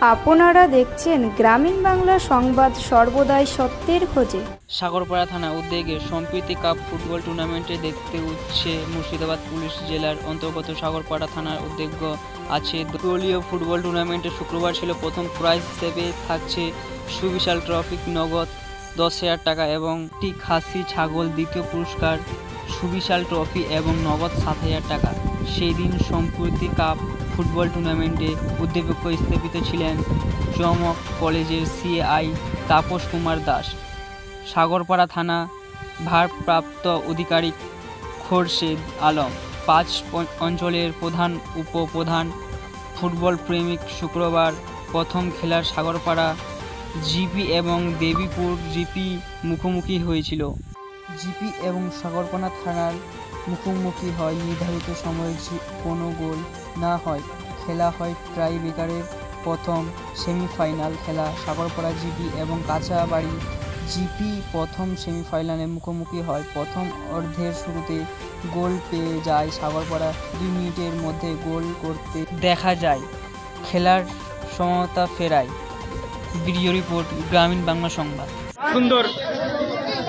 আপনারা দেখছেন গ্রামীণ বাংলা সংবাদ, সর্বদাই সত্যের খোঁজে। সাগরপাড়া থানা উদ্যোগে সম্প্রীতি কাপ ফুটবল টুর্নামেন্টে দেখতে উঠছে মুর্শিদাবাদ পুলিশ জেলার অন্তর্গত সাগরপাড়া থানার উদ্যোগ আছে দলীয় ফুটবল টুর্নামেন্টে শুক্রবার ছিল প্রথম প্রাইজ হিসেবে থাকছে সুবিশাল ট্রফি, নগদ 10,000 টাকা এবং একটি খাসি ছাগল। দ্বিতীয় পুরস্কার সুবিশাল ট্রফি এবং নগদ 7,000 টাকা। সেই দিন সম্প্রীতি কাপ ফুটবল টুর্নামেন্টে উদ্যোক্তা স্থাপিত ছিলেন চমক কলেজের সিআই তাপস কুমার দাস, সাগরপাড়া থানা ভারপ্রাপ্ত আধিকারিক খোরশেদ আলম, 5 অঞ্চলের প্রধান উপপ্রধান, ফুটবল প্রেমিক। শুক্রবার প্রথম খেলার সাগরপাড়া জিপি এবং দেবীপুর জিপি মুখোমুখি হয়েছিল। জিপি এবং সাগরপাড়া থানার মুখোমুখি হয়। নির্ধারিত সময়ে কোনো গোল না হয় খেলা হয় টাই ব্রেকারের প্রথম সেমিফাইনাল খেলা। সাগরপাড়া জিপি এবং কাঁচাবাড়ি জিপি প্রথম সেমিফাইনালে মুখোমুখি হয়। প্রথম অর্ধের শুরুতে গোল পেয়ে যায় সাগরপাড়া। 2 মিনিটের মধ্যে গোল করতে দেখা যায়, খেলার সমতা ফেরায়। ভিডিও রিপোর্ট, গ্রামীণ বাংলা সংবাদ।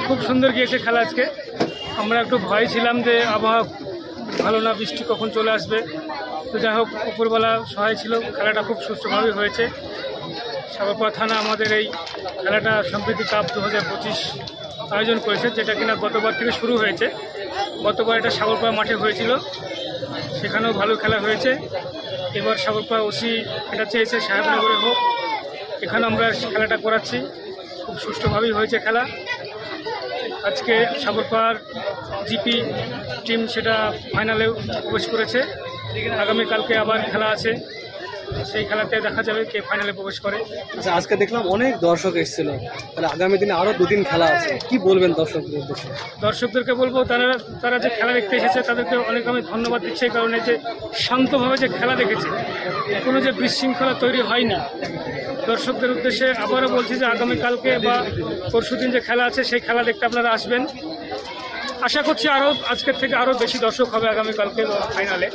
খুব সুন্দর গিয়েছে খেলা আজকে। আমরা একটু ভয় ছিলাম যে আবহাওয়া ভালো না, বৃষ্টি কখন চলে আসবে, তো যাই হোক উপরবেলা সহায় ছিল। খেলাটা খুব সুষ্ঠুভাবে হয়েছে। সাগরপাড়া থানা আমাদের এই খেলাটা সম্প্রীতি কাপ 2025 আয়োজন করেছে, যেটা কিনা গতবার থেকে শুরু হয়েছে। গতবার এটা সাগরপাড়া মাঠে হয়েছিল, সেখানেও ভালো খেলা হয়েছে। এবার সাগরপাড়া ওসি এটা চেয়েছে সাহেবনগরে হোক, এখানে আমরা খেলাটা করাচ্ছি। খুব সুষ্ঠুভাবেই হয়েছে খেলা। আজকে সাগরপাড়ার জিপি টিম সেটা ফাইনালেও প্রবেশ করেছে। আগামীকালকে আবার খেলা আছে, সেই খেলাতে দেখা যাবে কে ফাইনালে প্রবেশ করে। আচ্ছা, আজকে দেখলাম অনেক দর্শক এসেছিল, তাহলে আগামী দিনে আরও 2 দিন খেলা আছে, কি বলবেন দর্শকদের উদ্দেশ্যে? দর্শকদেরকে বলবো তারা যে খেলা দেখতে এসেছে তাদেরকে অনেক আমি ধন্যবাদ দিচ্ছি, এই কারণে যে শান্তভাবে যে খেলা দেখেছে, কোনো যে বিশৃঙ্খলা তৈরি হয়নি। দর্শকদের উদ্দেশ্যে আবারও বলছি যে আগামীকালকে বা পরশুদিন যে খেলা আছে সেই খেলা দেখতে আপনারা আসবেন। আশা করছি আজকের থেকে আরও বেশি দর্শক হবে আগামীকালকে ফাইনালে।